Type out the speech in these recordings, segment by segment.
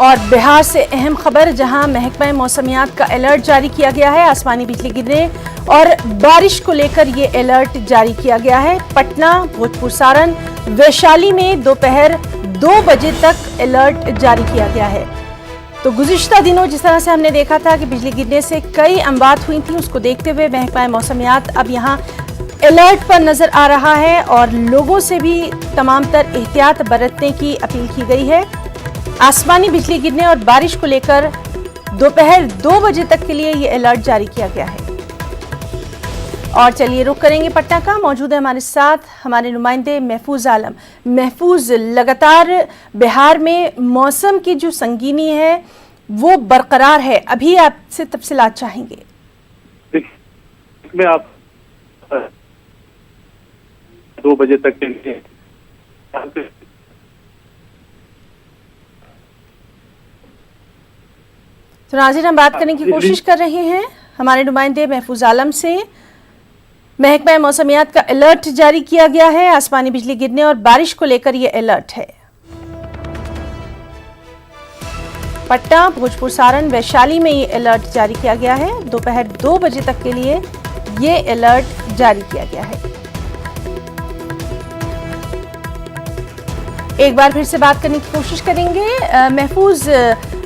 और बिहार से अहम खबर, जहां महकमा मौसमियात का अलर्ट जारी किया गया है। आसमानी बिजली गिरने और बारिश को लेकर ये अलर्ट जारी किया गया है। पटना, भोजपुर, सारण, वैशाली में दोपहर 2 बजे तक अलर्ट जारी किया गया है। तो गुज़िश्ता दिनों जिस तरह से हमने देखा था कि बिजली गिरने से कई अमवात हुई थी, उसको देखते हुए महकमा मौसमियात अब यहाँ अलर्ट पर नजर आ रहा है और लोगों से भी तमाम तर एहतियात बरतने की अपील की गई है। आसमानी बिजली गिरने और बारिश को लेकर दोपहर 2 बजे तक के लिए ये अलर्ट जारी किया गया है। और चलिए रुख करेंगे पटना का। मौजूद है हमारे साथ हमारे नुमाइंदे महफूज आलम। महफूज, लगातार बिहार में मौसम की जो संगीनी है वो बरकरार है, अभी आपसे तफसीलात चाहेंगे। इसमें आप 2 बजे तक के लिए तो नाज़रीन, हम बात करने की कोशिश कर रहे हैं हमारे नुमाइंदे महफूज आलम से। महकमा मौसमियात का अलर्ट जारी किया गया है। आसमानी बिजली गिरने और बारिश को लेकर यह अलर्ट है। पटना, भोजपुर, सारण, वैशाली में ये अलर्ट जारी किया गया है। दोपहर 2 बजे तक के लिए ये अलर्ट जारी किया गया है। एक बार फिर से बात करने की कोशिश करेंगे। महफूज,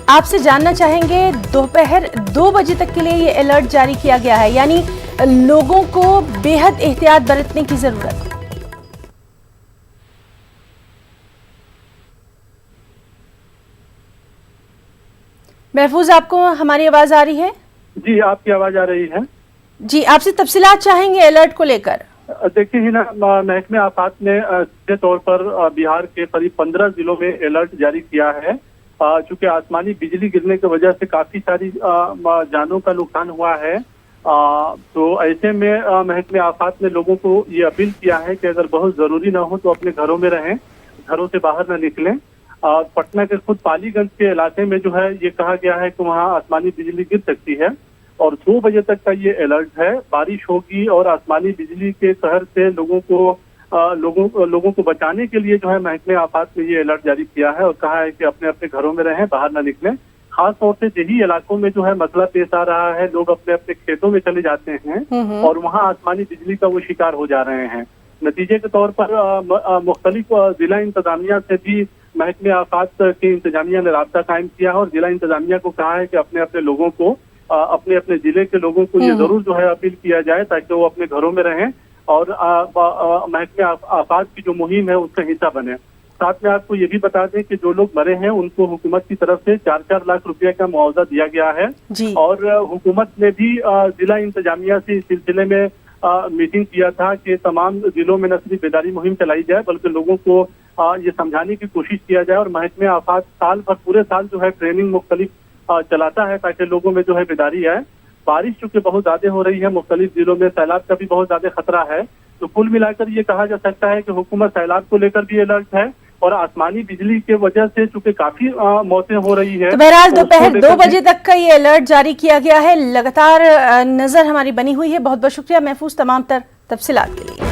आपसे जानना चाहेंगे, दोपहर 2 बजे तक के लिए ये अलर्ट जारी किया गया है, यानी लोगों को बेहद एहतियात बरतने की जरूरत है। महफूज, आपको हमारी आवाज आ रही है? जी, आपकी आवाज आ रही है। जी, आपसे तफसीलात चाहेंगे अलर्ट को लेकर। देखिए ही ना, महकमे आफात ने सीधे तौर पर बिहार के करीब 15 जिलों में अलर्ट जारी किया है। चूंकि आसमानी बिजली गिरने की वजह से काफी सारी जानों का नुकसान हुआ है, तो ऐसे में महकमे आफात ने लोगों को ये अपील किया है कि अगर बहुत जरूरी ना हो तो अपने घरों में रहें, घरों से बाहर न निकलें। पटना के खुद पालीगंज के इलाके में जो है ये कहा गया है कि वहाँ आसमानी बिजली गिर सकती है और 2 बजे तक का ये अलर्ट है। बारिश होगी और आसमानी बिजली के कहर से लोगों को बचाने के लिए जो है महकमे आफात ने ये अलर्ट जारी किया है और कहा है कि अपने अपने घरों में रहें, बाहर न निकलें। खास तौर से यही इलाकों में जो है मसला पेश आ रहा है, लोग अपने अपने खेतों में चले जाते हैं और वहाँ आसमानी बिजली का वो शिकार हो जा रहे हैं। नतीजे के तौर पर मुख्तलिफ जिला इंतजामिया से भी महकमे आफात की इंतजामिया ने राब्ता कायम किया है और जिला इंतजामिया को कहा है कि अपने अपने लोगों को, अपने अपने जिले के लोगों को ये जरूर जो है अपील किया जाए ताकि वो अपने घरों में रहें और महकमे आफात की जो मुहिम है उसका हिस्सा बने। साथ में आपको ये भी बता दें कि जो लोग मरे हैं उनको हुकूमत की तरफ से 4-4 लाख रुपए का मुआवजा दिया गया है और हुकूमत ने भी जिला इंतजामिया से इस सिलसिले में मीटिंग किया था कि तमाम जिलों में न सिर्फ बेदारी मुहिम चलाई जाए बल्कि लोगों को ये समझाने की कोशिश किया जाए। और महकमे आफात साल भर, पूरे साल जो है ट्रेनिंग मुख्तलिफ चलाता है ताकि लोगों में जो है बेदारी आए। बारिश चूंकि बहुत ज्यादा हो रही है, मुख्तलिफ जिलों में सैलाब का भी बहुत ज्यादा खतरा है, तो कुल मिलाकर ये कहा जा सकता है कि हुकूमत सैलाब को लेकर भी अलर्ट है और आसमानी बिजली के वजह से चूंकि काफी मौतें हो रही है। तो बहरहाल दोपहर 2 बजे तक का ये अलर्ट जारी किया गया है। लगातार नजर हमारी बनी हुई है। बहुत बहुत शुक्रिया महफूज तमाम तर तफसीलात के लिए।